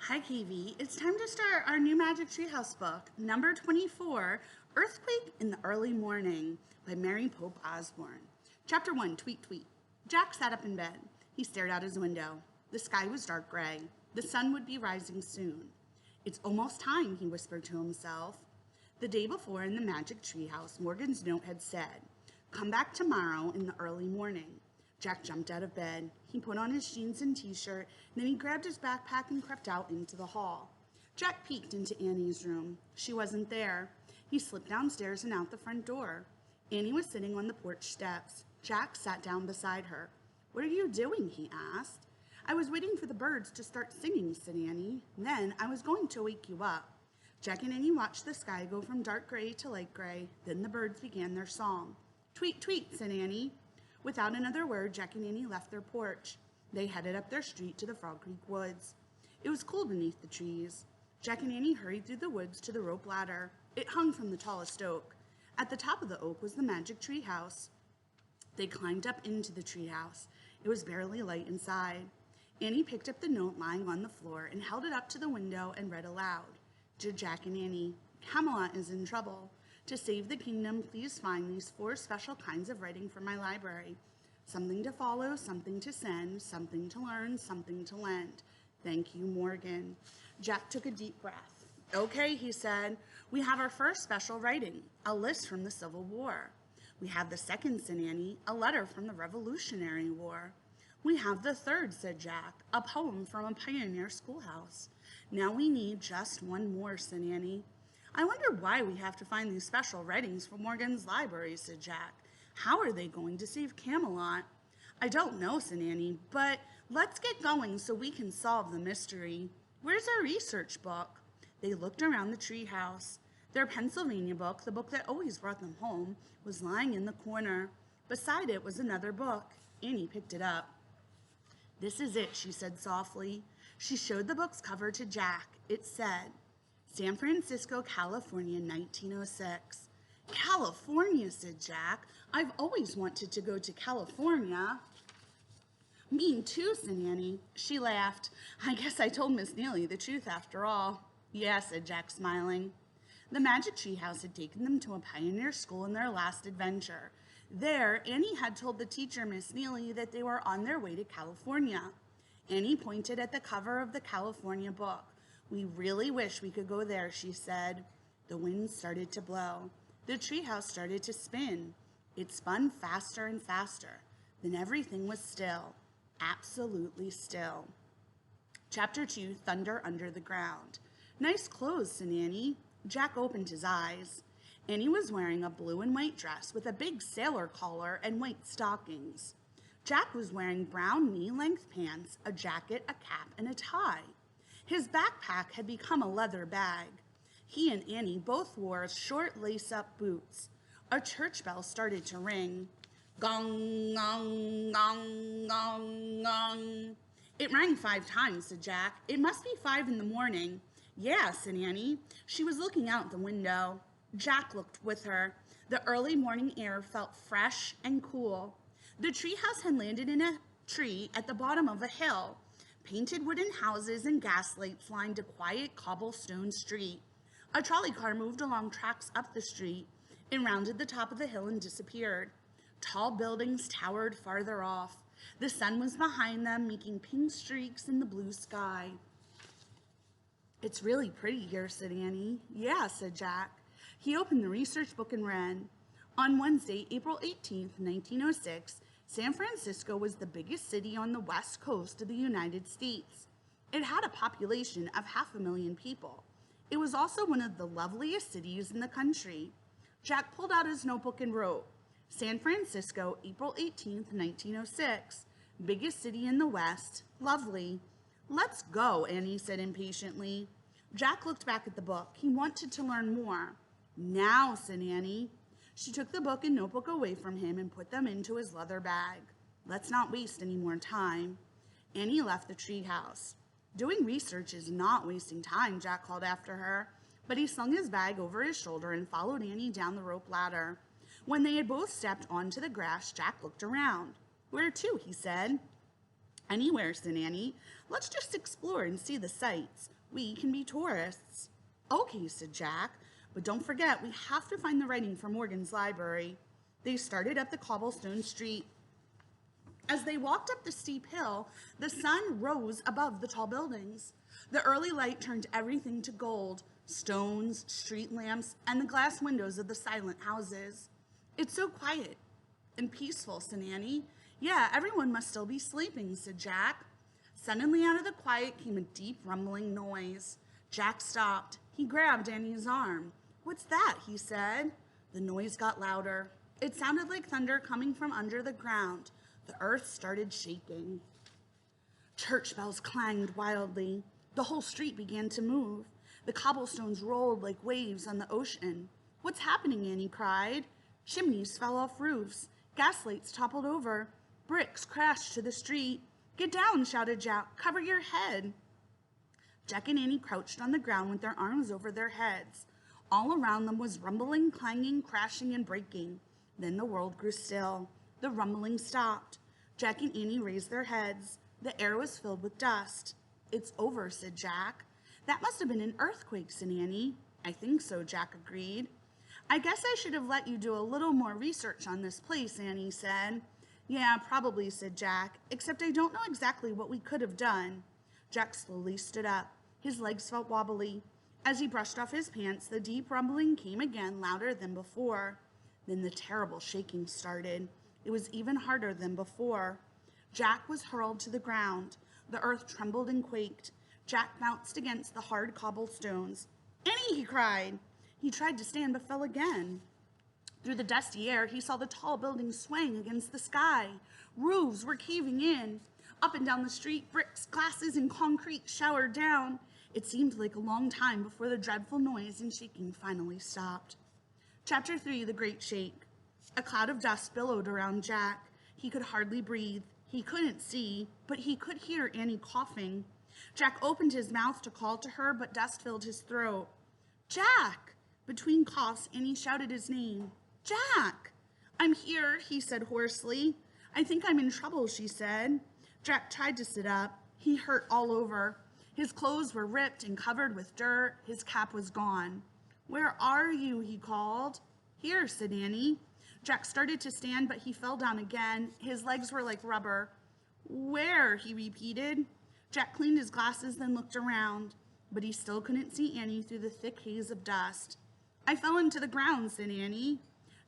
Hi, KV. It's time to start our new Magic Treehouse book, number 24, Earthquake in the Early Morning by Mary Pope Osborne. Chapter 1, Tweet Tweet. Jack sat up in bed. He stared out his window. The sky was dark gray. The sun would be rising soon. It's almost time, he whispered to himself. The day before in the Magic Treehouse, Morgan's note had said, "Come back tomorrow in the early morning." Jack jumped out of bed. He put on his jeans and t-shirt, then he grabbed his backpack and crept out into the hall. Jack peeked into Annie's room. She wasn't there. He slipped downstairs and out the front door. Annie was sitting on the porch steps. Jack sat down beside her. "What are you doing?" he asked. "I was waiting for the birds to start singing," said Annie. "Then I was going to wake you up." Jack and Annie watched the sky go from dark gray to light gray. Then the birds began their song. "Tweet, tweet," said Annie. Without another word, Jack and Annie left their porch. They headed up their street to the Frog Creek woods. It was cool beneath the trees. Jack and Annie hurried through the woods to the rope ladder. It hung from the tallest oak. At the top of the oak was the magic tree house. They climbed up into the tree house. It was barely light inside. Annie picked up the note lying on the floor and held it up to the window and read aloud. To Jack and Annie, "Camelot is in trouble. To save the kingdom, please find these 4 special kinds of writing from my library. Something to follow, something to send, something to learn, something to lend. Thank you, Morgan." Jack took a deep breath. "Okay," he said. "We have our first special writing, a list from the Civil War. We have the second," said Annie, "a letter from the Revolutionary War. We have the third," said Jack, "a poem from a pioneer schoolhouse. Now we need just one more," said Annie. "I wonder why we have to find these special writings from Morgan's library," said Jack. "How are they going to save Camelot?" "I don't know," said Annie, "but let's get going so we can solve the mystery. Where's our research book?" They looked around the tree house. Their Pennsylvania book, the book that always brought them home, was lying in the corner. Beside it was another book. Annie picked it up. "This is it," she said softly. She showed the book's cover to Jack. It said, "San Francisco, California, 1906. "California," said Jack. "I've always wanted to go to California." "Me too," said Annie. She laughed. "I guess I told Miss Neely the truth after all." "Yeah," said Jack, smiling. The Magic Tree House had taken them to a pioneer school in their last adventure. There, Annie had told the teacher, Miss Neely, that they were on their way to California. Annie pointed at the cover of the California book. "We really wish we could go there," she said. The wind started to blow. The treehouse started to spin. It spun faster and faster. Then everything was still. Absolutely still. Chapter 2, Thunder Under the Ground. "Nice clothes," said Annie. Jack opened his eyes. Annie was wearing a blue and white dress with a big sailor collar and white stockings. Jack was wearing brown knee-length pants, a jacket, a cap, and a tie. His backpack had become a leather bag. He and Annie both wore short lace-up boots. A church bell started to ring. Gong, gong, gong, gong, gong. "It rang 5 times, said Jack. "It must be 5 in the morning." "Yeah," said Annie. She was looking out the window. Jack looked with her. The early morning air felt fresh and cool. The treehouse had landed in a tree at the bottom of a hill. Painted wooden houses and gas lights lined a quiet cobblestone street. A trolley car moved along tracks up the street. It rounded the top of the hill and disappeared. Tall buildings towered farther off. The sun was behind them, making pink streaks in the blue sky. "It's really pretty here," said Annie. "Yeah," said Jack. He opened the research book and read. On Wednesday, April 18th, 1906, San Francisco was the biggest city on the west coast of the United States. It had a population of 500,000 people. It was also one of the loveliest cities in the country. Jack pulled out his notebook and wrote, "San Francisco, April 18th, 1906. Biggest city in the west. Lovely." "Let's go," Annie said impatiently. Jack looked back at the book. He wanted to learn more. "Now," said Annie. She took the book and notebook away from him and put them into his leather bag. "Let's not waste any more time." Annie left the treehouse. "Doing research is not wasting time," Jack called after her. But he slung his bag over his shoulder and followed Annie down the rope ladder. When they had both stepped onto the grass, Jack looked around. "Where to?" he said. "Anywhere," said Annie. "Let's just explore and see the sights. We can be tourists. Okay, said Jack, but don't forget we have to find the writing for Morgan's library. They started up the cobblestone street. As they walked up the steep hill, the sun rose above the tall buildings. The early light turned everything to gold, stones, street lamps, and the glass windows of the silent houses. It's so quiet and peaceful, said Annie. Yeah, everyone must still be sleeping, said Jack. Suddenly out of the quiet came a deep rumbling noise. Jack stopped. He grabbed Annie's arm. What's that? He said. The noise got louder. It sounded like thunder coming from under the ground. The earth started shaking. Church bells clanged wildly. The whole street began to move. The cobblestones rolled like waves on the ocean. What's happening? Annie cried. Chimneys fell off roofs. Gas lights toppled over. Bricks crashed to the street. Get down, shouted Jack. Cover your head. Jack and Annie crouched on the ground with their arms over their heads. All around them was rumbling, clanging, crashing, and breaking. Then the world grew still. The rumbling stopped. Jack and Annie raised their heads. The air was filled with dust. It's over, said Jack. That must have been an earthquake, said Annie. I think so, Jack agreed. I guess I should have let you do a little more research on this place, Annie said. Yeah, probably, said Jack, except I don't know exactly what we could have done. Jack slowly stood up. His legs felt wobbly. As he brushed off his pants, the deep rumbling came again, louder than before. Then the terrible shaking started. It was even harder than before. Jack was hurled to the ground. The earth trembled and quaked. Jack bounced against the hard cobblestones. Annie, he cried. He tried to stand but fell again. Through the dusty air, he saw the tall buildings swaying against the sky. Roofs were caving in. Up and down the street, bricks, glasses, and concrete showered down. It seemed like a long time before the dreadful noise and shaking finally stopped. Chapter 3, The Great Shake. A cloud of dust billowed around Jack. He could hardly breathe. He couldn't see, but he could hear Annie coughing. Jack opened his mouth to call to her, but dust filled his throat. Jack! Between coughs, Annie shouted his name. Jack! I'm here, he said hoarsely. I think I'm in trouble, she said. Jack tried to sit up. He hurt all over. His clothes were ripped and covered with dirt. His cap was gone. Where are you? He called. Here, said Annie. Jack started to stand, but he fell down again. His legs were like rubber. Where? He repeated. Jack cleaned his glasses, then looked around, but he still couldn't see Annie through the thick haze of dust. I fell into the ground, said Annie.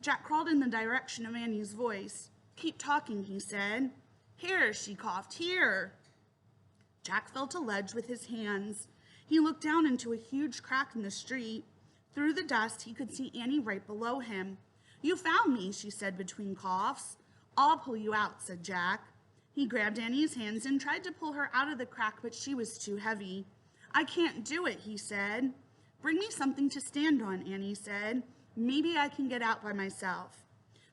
Jack crawled in the direction of Annie's voice. Keep talking, he said. Here, she coughed, here. Jack felt a ledge with his hands. He looked down into a huge crack in the street. Through the dust, he could see Annie right below him. You found me, she said between coughs. I'll pull you out, said Jack. He grabbed Annie's hands and tried to pull her out of the crack, but she was too heavy. I can't do it, he said. Bring me something to stand on, Annie said. Maybe I can get out by myself.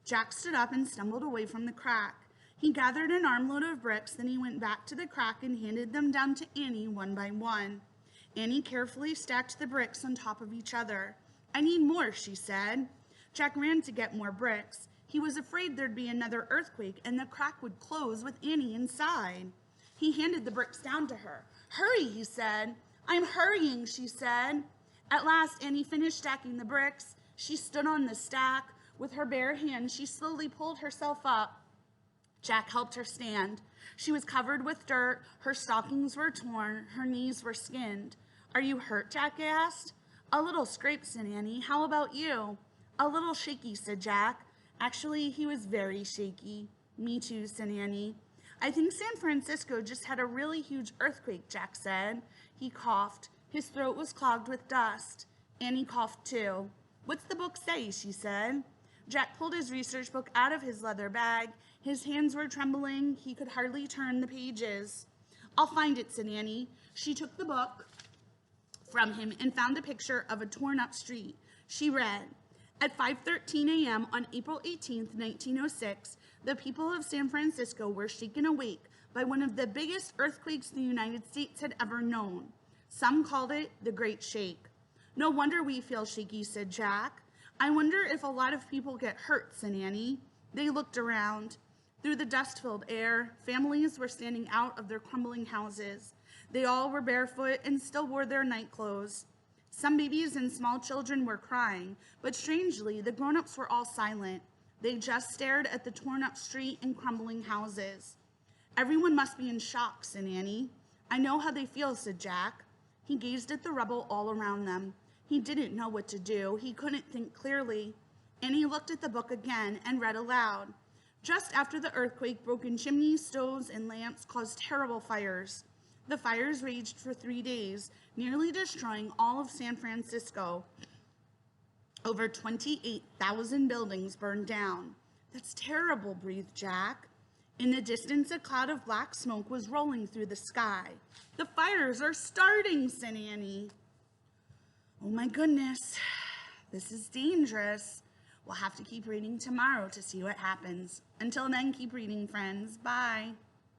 Jack stood up and stumbled away from the crack. He gathered an armload of bricks, then he went back to the crack and handed them down to Annie one by one. Annie carefully stacked the bricks on top of each other. I need more, she said. Jack ran to get more bricks. He was afraid there'd be another earthquake and the crack would close with Annie inside. He handed the bricks down to her. Hurry, he said. I'm hurrying, she said. At last, Annie finished stacking the bricks. She stood on the stack. With her bare hands, she slowly pulled herself up. Jack helped her stand. She was covered with dirt. Her stockings were torn. Her knees were skinned. Are you hurt? Jack asked. A little scrape, said Annie. How about you? A little shaky, said Jack. Actually, he was very shaky. Me too, said Annie. I think San Francisco just had a really huge earthquake, Jack said. He coughed. His throat was clogged with dust. Annie coughed too. What's the book say? She said. Jack pulled his research book out of his leather bag. His hands were trembling. He could hardly turn the pages. I'll find it, said Annie. She took the book from him and found a picture of a torn-up street. She read, at 5:13 a.m. on April 18th, 1906, the people of San Francisco were shaken awake by one of the biggest earthquakes the United States had ever known. Some called it the Great Shake. No wonder we feel shaky, said Jack. I wonder if a lot of people get hurt, said Annie. They looked around. Through the dust-filled air, families were standing out of their crumbling houses. They all were barefoot and still wore their night clothes. Some babies and small children were crying, but strangely, the grown-ups were all silent. They just stared at the torn-up street and crumbling houses. "Everyone must be in shock," said Annie. "I know how they feel," said Jack. He gazed at the rubble all around them. He didn't know what to do. He couldn't think clearly. Annie looked at the book again and read aloud. "Just after the earthquake, broken chimneys, stoves, and lamps caused terrible fires. The fires raged for 3 days, nearly destroying all of San Francisco. Over 28,000 buildings burned down." "That's terrible," breathed Jack. In the distance, a cloud of black smoke was rolling through the sky. "The fires are starting," said Annie. "Oh my goodness, this is dangerous. We'll have to keep reading tomorrow to see what happens. Until then, keep reading, friends. Bye."